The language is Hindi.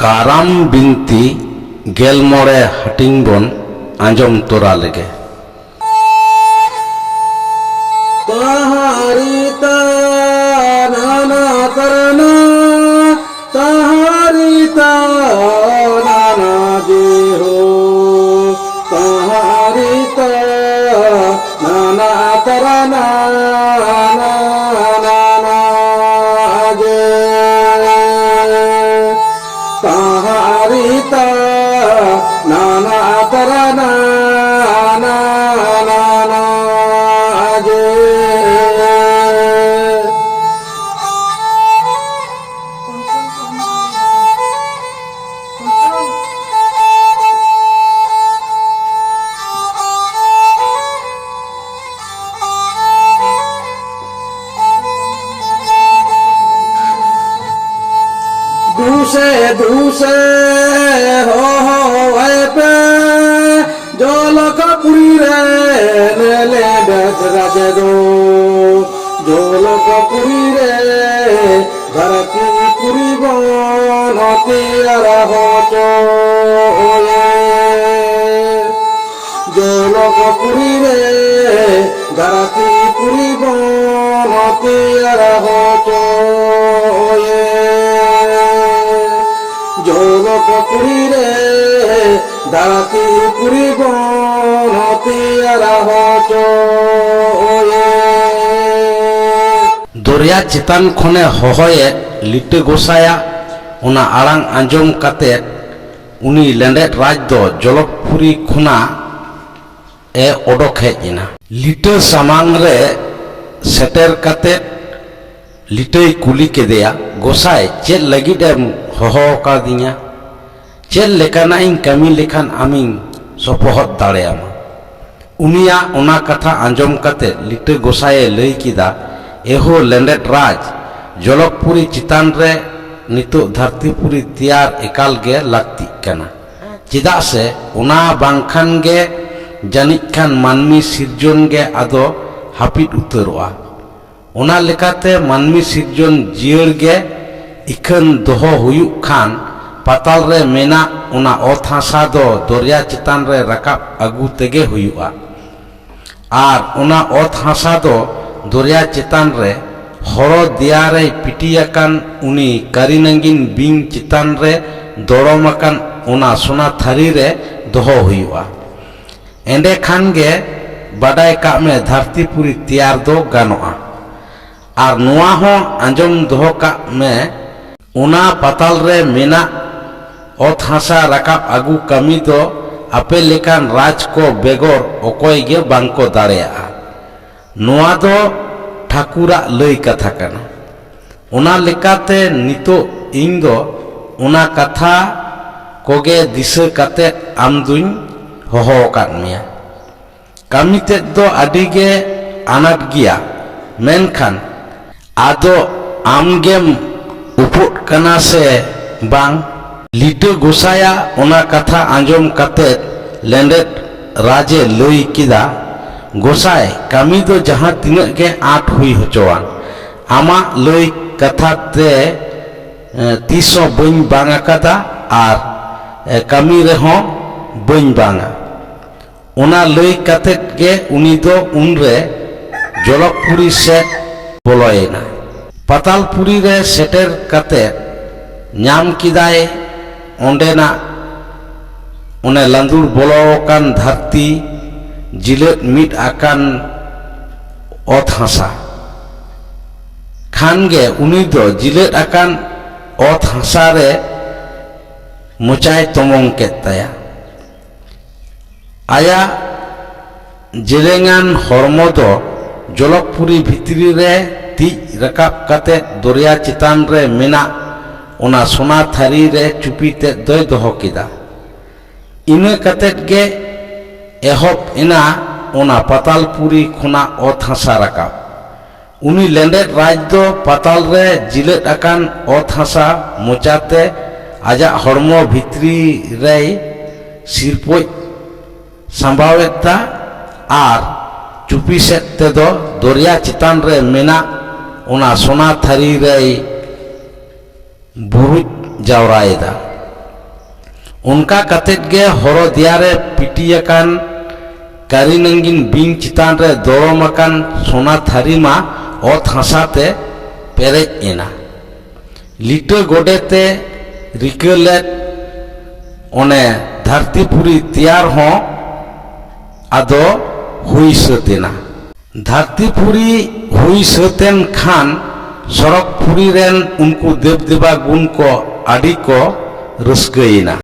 काराम बिनती गेल मोड़े हटिंग बन आंजम तोरा लगे। तहारिता नाना करना तहारिता नाना जे हो तहारिता नाना करना नाना जे तहारिता नाना करना नाना जे दूसे दूसे हो पे जोलक पुरी रे ले दस राजे दो जोलक पुरी रे धरती पुरी बन तेरा हो चो जोलक पुरी रे धरती पुरी बन तेरा हो चो जोलक पुरी रे धरती पुरी बन तेरा हो चो दरिया चितान खने होहोये लिटे गोसाया उना आड़ांग आंजम काते उनी लेंडेट राज दो जलकपुरी खुना ए ओडोक हेजना। लिटे सामांग रे सेटर काते लिटे कुली केदेया गोसाय चेल लगिडेम होहो का दिया चेल लेकाना इन कमी लेखान आमिन सपोहत दाड़ेयामा। उनिया उना कथा आंजम काते लिटे गोसाय लई किदा एहो लेंडेट राज जलकपुरी चितान रे नितो धरतीपुरी तैयार एकाल गे लागती कना चिदा से उना बांखान गे जानिक खान मानमी सिरजन गे आदो हापिद उतरोआ। उना लेकाते मानमी सिरजन जियर गे इखन दोहो हुयुक खान पाताल रे मेना उना ओत हासा दो दरिया चितान रे रकाब आगू तेगे हुयुआ। आर उना ओत हासा दो दरिया चितान रे हरो दियारे पिटियाकान उनी कारिनंगिन बिंग चितान रे दौड़माकान उना सोना थारी रे दोहो हुयुआ। एंडे खान गे बाडाय का में धरतीपुरी तैयार दो गानोआ। आर नुआ हो आंजम दोहो का में उना पाताल रे मेना ओत हासा रकाब आगू कमी दो आपे लेकान राज को बेगोर ओकोय गे बांको दाड़ेया। नुआ दो ठाकुरा लई कथा कना उना लेकाते नितो इन दो उना कथा कोगे दिशा काते आम दुइन होहो काट मिया। कमी ते दो अडिगे आनाट गिया मेनखान आदो आमगेम उपुट कना से बांग लिटे गोसाया उना कथा आंजम काते लेंडेट राजे लई किदा गोसाय कमी दो जहाँ तीन के आठ हुई होचोवान आमा लई कथा ते तीसो बन बांगा कदा आर कमी रे हो बन बांगा उना लई कते के उनी दो उनरे जलकपुरी से बोलोयना। पातालपुरी रे सेटर कते नाम किदाय ओंडेना उने लंदुर बोलोकान धरती जिलेट मिट आकान ओत हासा खान गे उनी दो जिलेट आकान ओत हासा रे मोचाय तमंग केताया। आया जेलेंगान हरमो दो जलकपुरी भितरी रे ती रकाब काते दरिया चितान रे मेना उना सोना थारी रे चुपीते दोय दोहो किदा। इने काते गे एहब इना उना पातालपुरी खुना ओत हासा रकाब उनी लेंडेट राज दो पाताल रे जिलेट आकान ओत हासा मोचाते आजा हरमो भितरी रे सिरपोय संभावेता आर चुपी सेट ते दो दरिया चितान रे मेना उना सोना थारी रे बुरुज जावरायदा उनका कतेत गे हरो दियारे पिटियाकान कारीनंगिन बिंग चितान रे दरमाकान सोना थारी मा ओत हासाते पेरेज एना लिटे गोडेते रिकेलेट ओने धरतीपुरी तैयार हो आदो हुई सतेना धरतीपुरी हुई सतेन खान सड़कपुरी रेन उनको देव देवा गुण को आदि को रस्कयना।